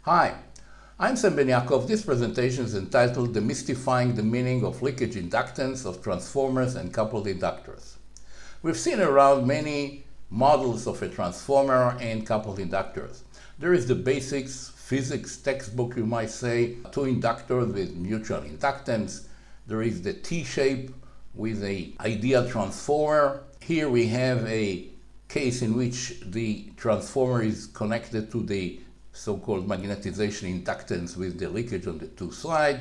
Hi, I'm Ben-Yaakov. This presentation is entitled Demystifying the Meaning of Leakage Inductance of Transformers and Coupled Inductors. We've seen around many models of a transformer and coupled inductors. There is the basics, physics textbook, you might say, two inductors with mutual inductance. There is the T-shape with an ideal transformer. Here we have a case in which the transformer is connected to the so-called magnetization inductance with the leakage on the two sides.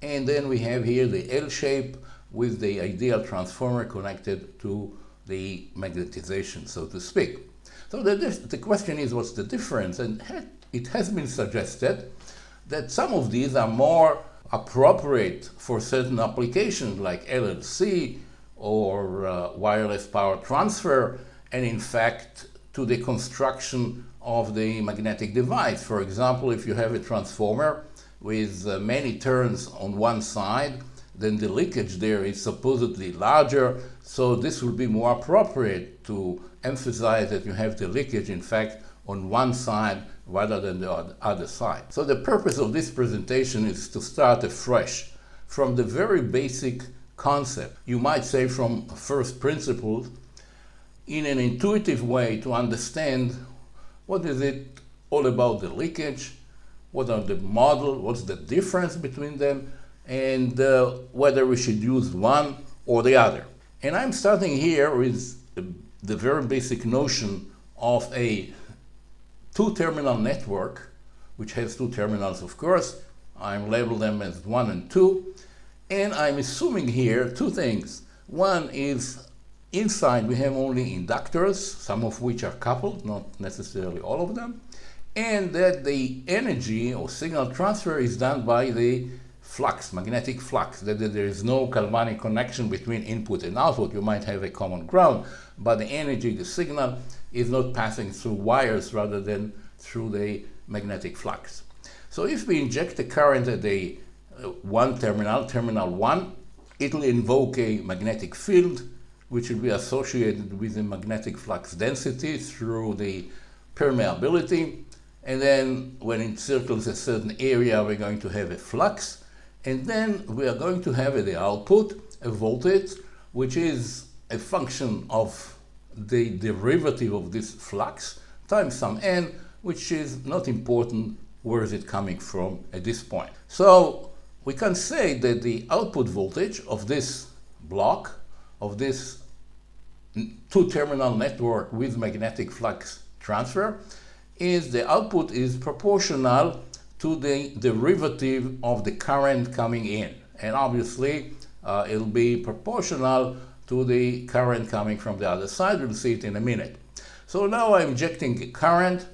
And then we have here the L shape with the ideal transformer connected to the magnetization, so to speak. So the question is, what's the difference? And it has been suggested that some of these are more appropriate for certain applications like LLC or wireless power transfer, and in fact to the construction of the magnetic device. For example, if you have a transformer with many turns on one side, then the leakage there is supposedly larger, so this will be more appropriate to emphasize that you have the leakage, in fact, on one side rather than the other side. So the purpose of this presentation is to start afresh from the very basic concept. You might say from first principles, in an intuitive way to understand what is it all about the leakage, what are the model, what's the difference between them, and whether we should use one or the other. And I'm starting here with the very basic notion of a two-terminal network, which has two terminals, of course. I'm labeling them as 1 and 2, and I'm assuming here two things. One is inside we have only inductors, some of which are coupled, not necessarily all of them, and that the energy or signal transfer is done by the flux, magnetic flux, that there is no galvanic connection between input and output. You might have a common ground, but the energy, the signal, is not passing through wires rather than through the magnetic flux. So if we inject a current at the one terminal, terminal 1, it will invoke a magnetic field which will be associated with the magnetic flux density through the permeability. And then when it circles a certain area, we're going to have a flux. And then we are going to have at the output a voltage, which is a function of the derivative of this flux times some n, which is not important where is it coming from at this point. So we can say that the output voltage of this block, of this two-terminal network with magnetic flux transfer, is the output is proportional to the derivative of the current coming in. And obviously, it'll be proportional to the current coming from the other side. We'll see it in a minute. So now I'm injecting a current,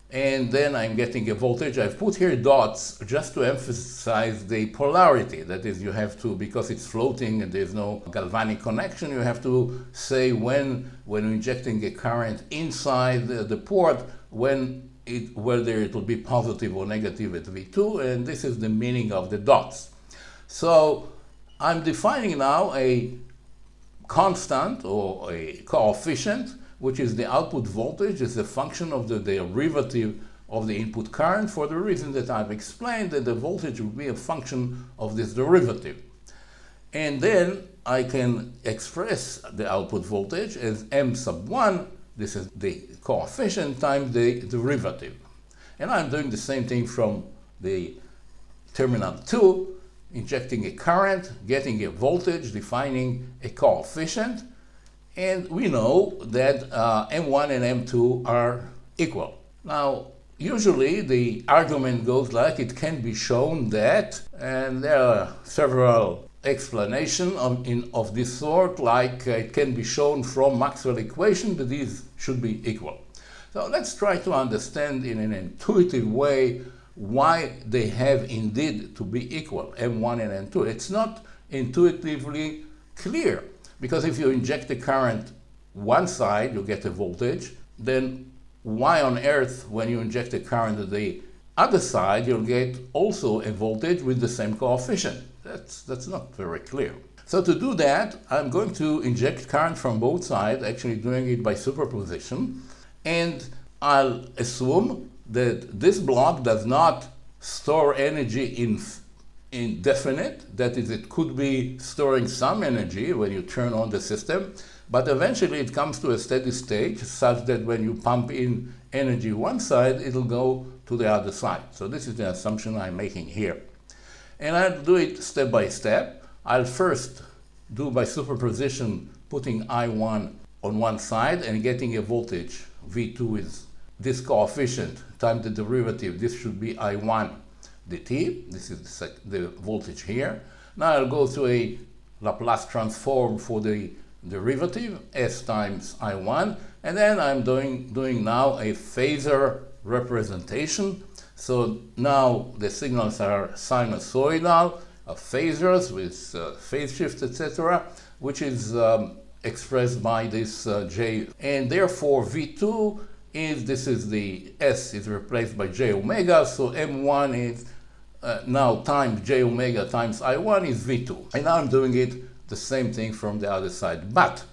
and then I'm getting a voltage. I've put here dots just to emphasize the polarity. That is, you have to, because it's floating and there's no galvanic connection, you have to say when you're injecting a current inside the port, whether it will be positive or negative at V2, and this is the meaning of the dots. So I'm defining now a constant or a coefficient, which is the output voltage, is a function of the derivative of the input current, for the reason that I've explained, that the voltage will be a function of this derivative. And then I can express the output voltage as m sub 1, this is the coefficient, times the derivative. And I'm doing the same thing from the terminal 2, injecting a current, getting a voltage, defining a coefficient, and we know that M1 and M2 are equal. Now, usually the argument goes like it can be shown that, and there are several explanations of this sort, like it can be shown from Maxwell equation that these should be equal. So let's try to understand in an intuitive way why they have indeed to be equal, M1 and M2. It's not intuitively clear. Because if you inject a current one side, you get a voltage, then why on earth, when you inject a current at the other side, you'll get also a voltage with the same coefficient? That's not very clear. So to do that, I'm going to inject current from both sides, actually doing it by superposition, and I'll assume that this block does not store energy indefinite. That is, it could be storing some energy when you turn on the system, but eventually it comes to a steady state such that when you pump in energy one side, it'll go to the other side. So this is the assumption I'm making here. And I'll do it step by step. I'll first do by superposition, putting I1 on one side and getting a voltage. V2 is this coefficient times the derivative. This should be I1 dt. This is the voltage here. Now I'll go through a Laplace transform for the derivative, S times I1, and then I'm doing now a phasor representation. So now the signals are sinusoidal, phasors with phase shift, etc., which is expressed by this J. And therefore V2 is, this is the S is replaced by J omega, so M1 is now times J omega times I1 is V2. And now I'm doing it the same thing from the other side. But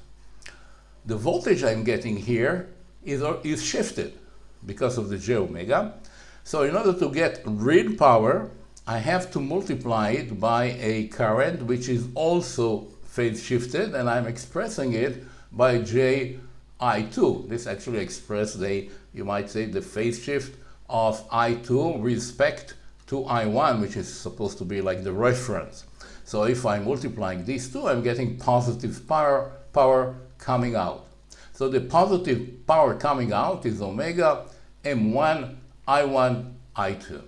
the voltage I'm getting here is shifted because of the J omega. So in order to get real power, I have to multiply it by a current which is also phase shifted, and I'm expressing it by J I2. This actually expresses you might say, the phase shift of I2 with respect to I1, which is supposed to be like the reference. So if I'm multiplying these two, I'm getting positive power coming out. So the positive power coming out is omega M1 I1 I2.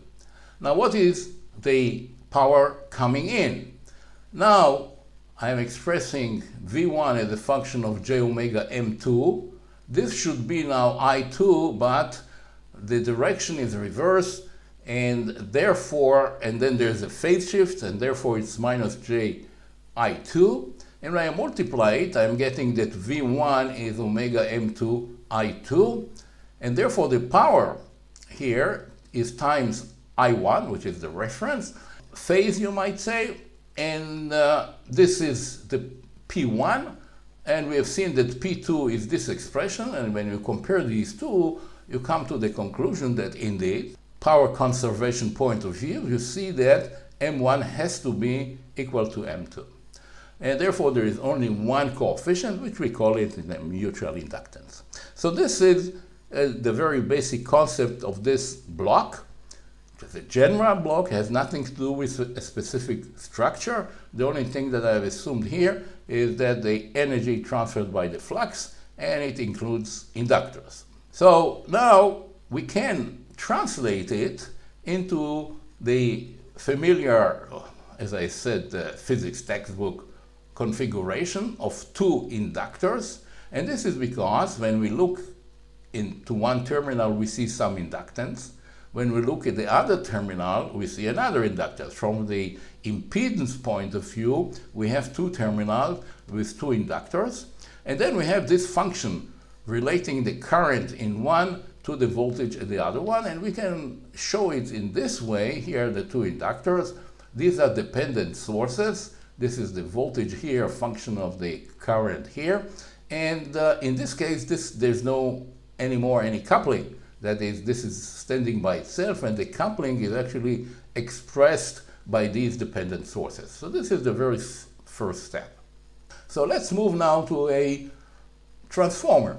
Now what is the power coming in? Now I'm expressing V1 as a function of J omega M2. This should be now I2, but the direction is reversed, and therefore, and then there's a phase shift, and therefore it's minus J I2. And when I multiply it, I'm getting that V1 is omega M2 I2, and therefore the power here is times I1, which is the reference, phase you might say, and this is the P1, and we have seen that P2 is this expression, and when you compare these two, you come to the conclusion that indeed, power conservation point of view, you see that M1 has to be equal to M2. And therefore there is only one coefficient, which we call it the mutual inductance. So this is the very basic concept of this block. The general block has nothing to do with a specific structure. The only thing that I've assumed here is that the energy transferred by the flux, and it includes inductors. So now we can translate it into the familiar, as I said, physics textbook configuration of two inductors. And this is because when we look into one terminal, we see some inductance. When we look at the other terminal, we see another inductance. From the impedance point of view, we have two terminals with two inductors. And then we have this function relating the current in one to the voltage in the other one. And we can show it in this way. Here are the two inductors. These are dependent sources. This is the voltage here, a function of the current here. And in this case, there's no anymore any coupling. That is, this is standing by itself, and the coupling is actually expressed by these dependent sources. So this is the very first step. So let's move now to a transformer.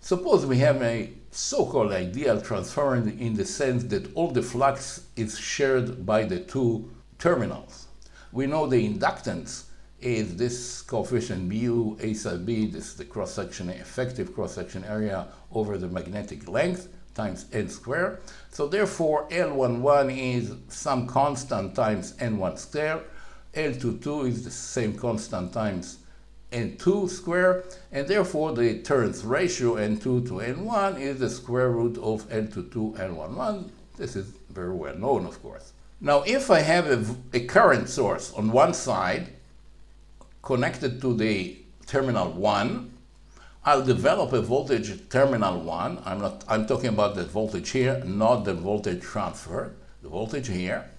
Suppose we have a so-called ideal transformer in the sense that all the flux is shared by the two terminals. We know the inductance is this coefficient mu A sub b, this is the cross-section, effective cross-section area over the magnetic length times n squared. So therefore L11 is some constant times n1 squared. L22 is the same constant times n2 squared, and therefore the turns ratio n2 to n1 is the square root of n22 n11. This is very well known, of course. Now if I have a current source on one side connected to the terminal 1, I'll develop a voltage at terminal 1. I'm talking about the voltage here, not the voltage transfer, the voltage here,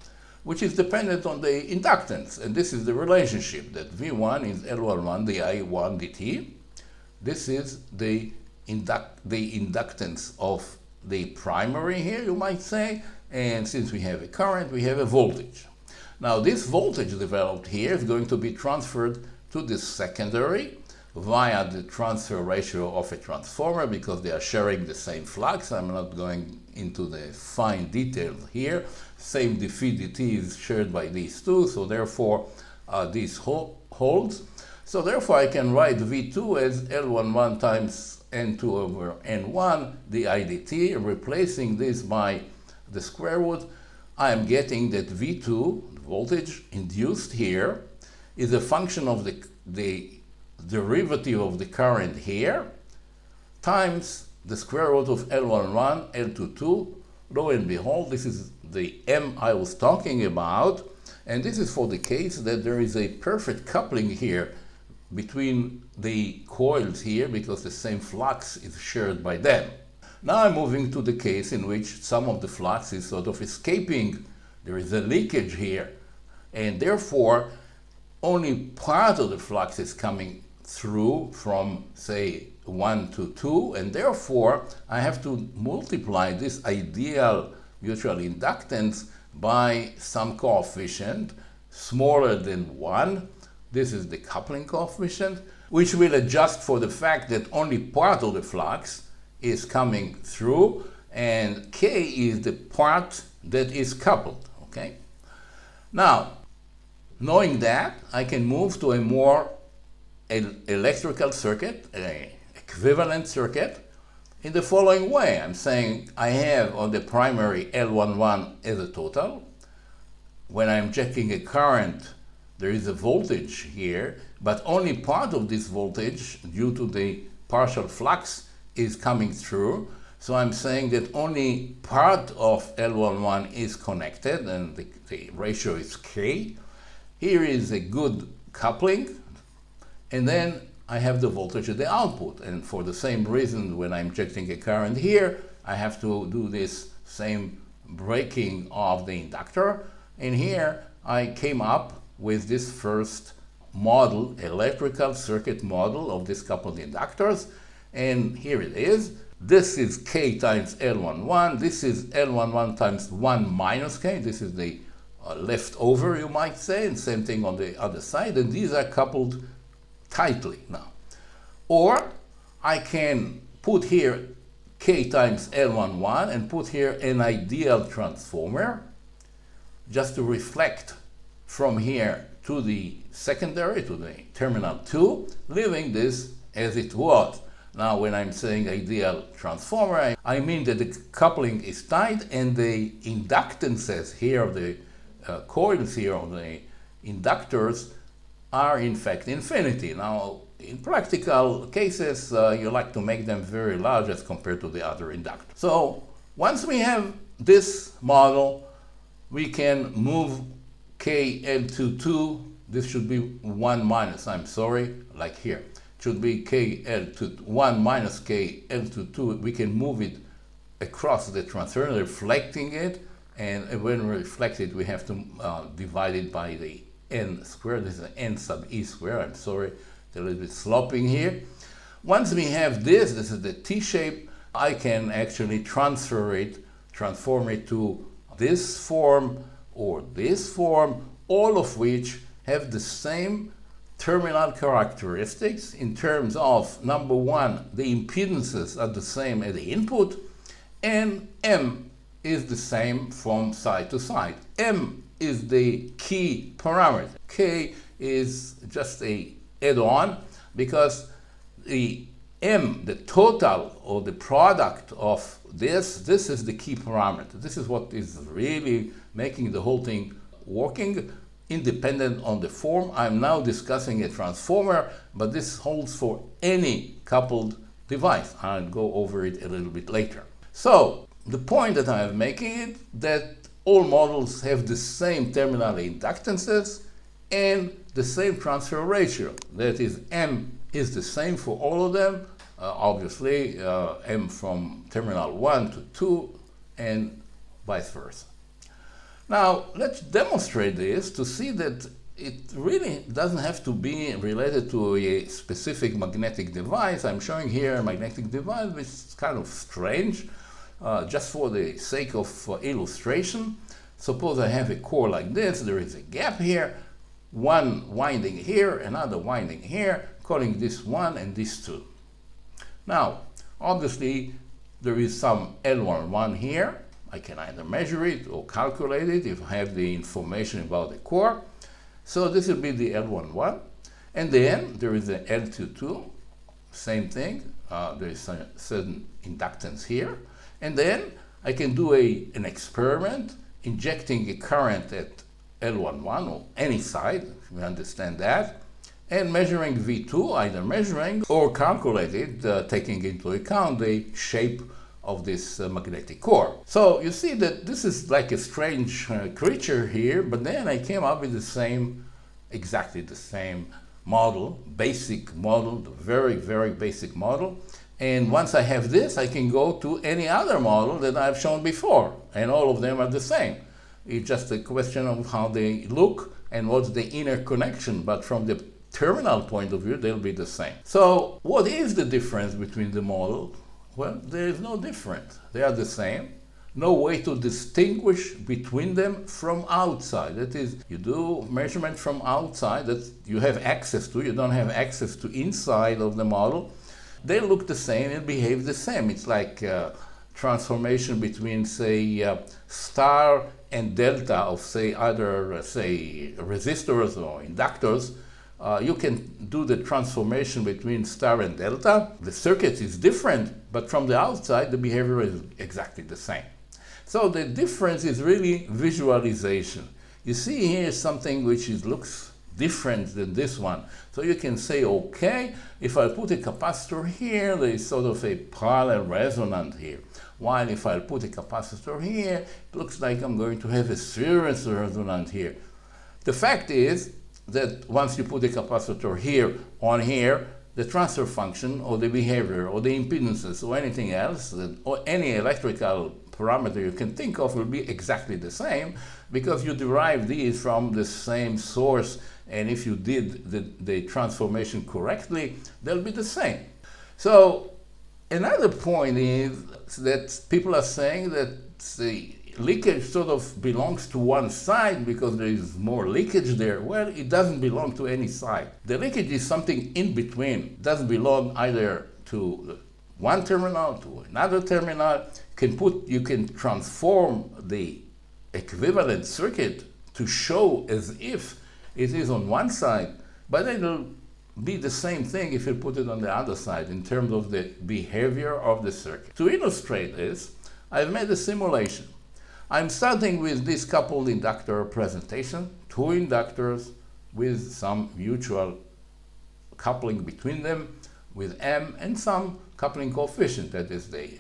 which is dependent on the inductance. And this is the relationship that V1 is L11 the I1 dt. This is the inductance of the primary here, you might say, and since we have a current, we have a voltage. Now this voltage developed here is going to be transferred to the secondary via the transfer ratio of a transformer because they are sharing the same flux. I'm not going into the fine details here. Same dφ/dt is shared by these two, so therefore this holds. So therefore I can write V2 as L11 times N2 over N1 dIdt, replacing this by the square root. I am getting that V2, the voltage induced here, is a function of the derivative of the current here times the square root of L11, L22. Lo and behold, this is the M I was talking about, and this is for the case that there is a perfect coupling here between the coils here because the same flux is shared by them. Now I'm moving to the case in which some of the flux is sort of escaping. There is a leakage here, and therefore only part of the flux is coming through from, say, 1 to 2, and therefore I have to multiply this ideal mutual inductance by some coefficient smaller than 1. This is the coupling coefficient, which will adjust for the fact that only part of the flux is coming through, and K is the part that is coupled, okay? Now, knowing that, I can move to a more electrical circuit, an equivalent circuit, in the following way. I'm saying I have on the primary L11 as a total. When I'm checking a current, there is a voltage here, but only part of this voltage, due to the partial flux, is coming through. So I'm saying that only part of L11 is connected, and the ratio is K. Here is a good coupling, and then I have the voltage at the output. And for the same reason, when I'm injecting a current here, I have to do this same breaking of the inductor. And here I came up with this first model, electrical circuit model of this coupled inductors. And here it is. This is K times L11. This is L11 times 1 minus K. This is the leftover, you might say, and same thing on the other side. And these are coupled tightly now. Or I can put here K times L11 and put here an ideal transformer just to reflect from here to the secondary, to the terminal 2, leaving this as it was. Now, when I'm saying ideal transformer, I mean that the coupling is tight and the inductances here of the coils here of the inductors are in fact infinity. Now, in practical cases, you like to make them very large as compared to the other inductors. So once we have this model, we can move KL22. This should be 1 minus, I'm sorry, like here. It should be KL1 minus KL22. We can move it across the transformer, reflecting it, and when we reflect it, we have to divide it by the n squared. This is an n sub e squared. I'm sorry, it's a little bit sloping here. Once we have this is the T shape, I can actually transform it to this form or this form, all of which have the same terminal characteristics in terms of, number one, the impedances are the same at the input, and M is the same from side to side. M is the key parameter. K is just a add-on because the M, the total or the product of this is the key parameter. This is what is really making the whole thing working, independent on the form. I'm now discussing a transformer, but this holds for any coupled device. I'll go over it a little bit later. So the point that I am making is that all models have the same terminal inductances and the same transfer ratio. That is, M is the same for all of them. Obviously, M from terminal 1 to 2 and vice versa. Now, let's demonstrate this to see that it really doesn't have to be related to a specific magnetic device. I'm showing here a magnetic device which is kind of strange. just for the sake of illustration, suppose I have a core like this, there is a gap here, one winding here, another winding here, calling this 1 and this 2. Now, obviously, there is some L11 here. I can either measure it or calculate it if I have the information about the core. So this will be the L11. And then there is the L22, same thing. There is a certain inductance here. And then I can do an experiment injecting a current at L11 or any side, if you understand that, and measuring V2, either measuring or calculated, taking into account the shape of this magnetic core. So you see that this is like a strange creature here, but then I came up with the same, exactly the same model, basic model, the very, very basic model. And once I have this, I can go to any other model that I've shown before, and all of them are the same. It's just a question of how they look and what's the inner connection, but from the terminal point of view, they'll be the same. So what is the difference between the model? Well, there is no difference. They are the same. No way to distinguish between them from outside. That is, you do measurement from outside that you have access to. You don't have access to inside of the model. They look the same and behave the same. It's like transformation between, say, star and delta of, say, either, say, resistors or inductors. You can do the transformation between star and delta. The circuit is different, but from the outside, the behavior is exactly the same. So the difference is really visualization. You see here something which looks different than this one. So you can say, okay, if I put a capacitor here, there is sort of a parallel resonant here. While if I put a capacitor here, it looks like I'm going to have a series resonant here. The fact is that once you put a capacitor here on here, the transfer function or the behavior or the impedances or anything else, or any electrical parameter you can think of will be exactly the same because you derive these from the same source, and if you did the transformation correctly, they'll be the same. So another point is that people are saying that the leakage sort of belongs to one side because there is more leakage there. Well, it doesn't belong to any side. The leakage is something in between. It doesn't belong either to one terminal to another terminal. You can transform the equivalent circuit to show as if it is on one side, but it'll be the same thing if you put it on the other side in terms of the behavior of the circuit. To illustrate this, I've made a simulation. I'm starting with this coupled inductor presentation, two inductors with some mutual coupling between them with M and some coupling coefficient, that is the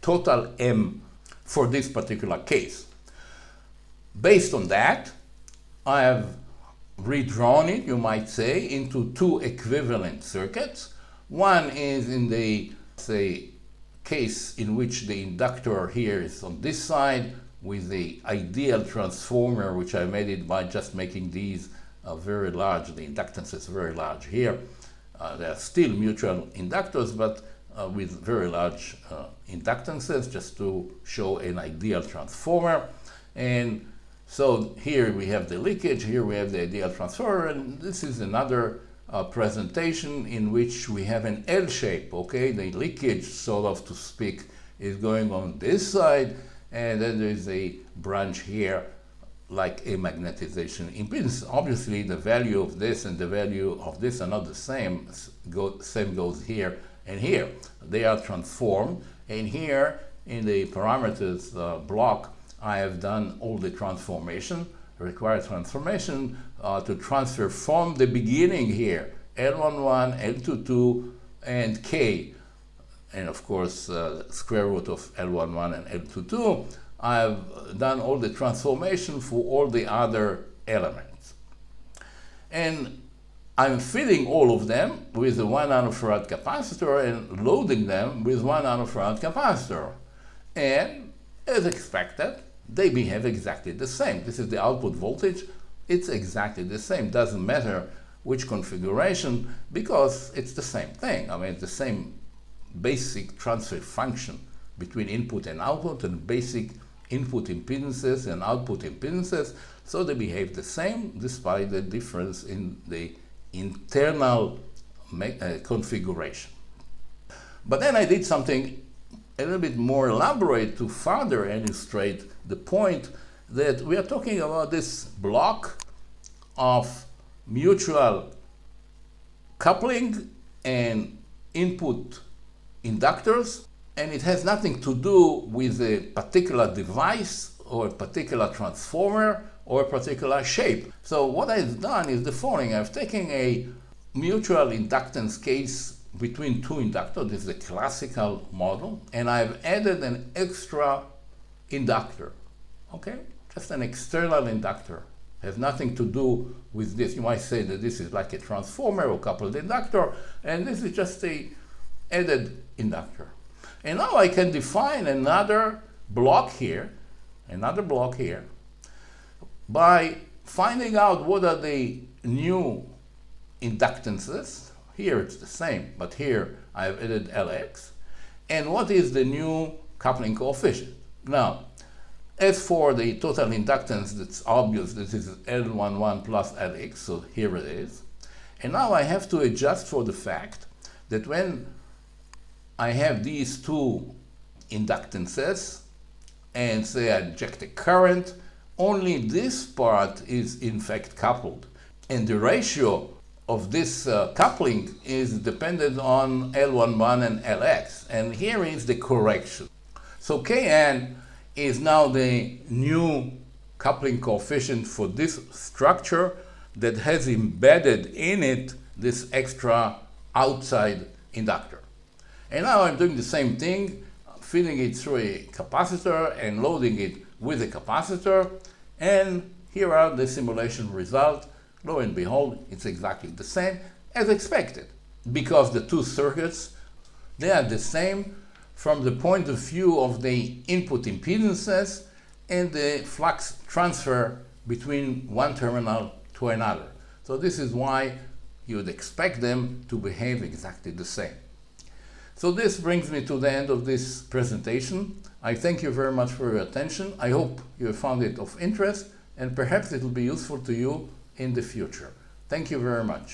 total M for this particular case. Based on that, I have redrawn it, you might say, into two equivalent circuits. One is in the, say, case in which the inductor here is on this side with the ideal transformer, which I made it by just making these very large. The inductance is very large here. They are still mutual inductors, but with very large inductances, just to show an ideal transformer. And so here we have the leakage, here we have the ideal transformer, and this is another presentation in which we have an L shape, okay? The leakage, sort of to speak, is going on this side, and then there is a branch here like a magnetization impedance. Obviously, the value of this and the value of this are not the same. Same goes here and here. They are transformed, and here in the parameters block, I have done all the transformation, required transformation to transfer from the beginning here, L11, L22, and K, and of course square root of L11 and L22. I've done all the transformation for all the other elements. And I'm filling all of them with a 1 nanofarad capacitor and loading them with 1 nanofarad capacitor. And as expected, they behave exactly the same. This is the output voltage. It's exactly the same. Doesn't matter which configuration because it's the same thing. I mean, it's the same basic transfer function between input and output, and basic input impedances and output impedances, so they behave the same despite the difference in the internal configuration. But then I did something a little bit more elaborate to further illustrate the point that we are talking about this block of mutual coupling and input inductors, and it has nothing to do with a particular device or a particular transformer or a particular shape. So what I've done is the following. I've taken a mutual inductance case between two inductors. This is a classical model, and I've added an extra inductor. Okay? Just an external inductor. Has nothing to do with this. You might say that this is like a transformer or coupled inductor, and this is just a added inductor. And now I can define another block here by finding out what are the new inductances. Here it's the same, but here I've added Lx. And what is the new coupling coefficient? Now, as for the total inductance, that's obvious. This is L11 plus Lx, so here it is. And now I have to adjust for the fact that when I have these two inductances and say I inject a current, only this part is in fact coupled. And the ratio of this coupling is dependent on L11 and Lx. And here is the correction. So Kn is now the new coupling coefficient for this structure that has embedded in it this extra outside inductor. And now I'm doing the same thing, feeding it through a capacitor and loading it with a capacitor, and here are the simulation results. Lo and behold, it's exactly the same as expected, because the two circuits, they are the same from the point of view of the input impedances and the flux transfer between one terminal to another. So this is why you would expect them to behave exactly the same. So this brings me to the end of this presentation. I thank you very much for your attention. I hope you have found it of interest, and perhaps it will be useful to you in the future. Thank you very much.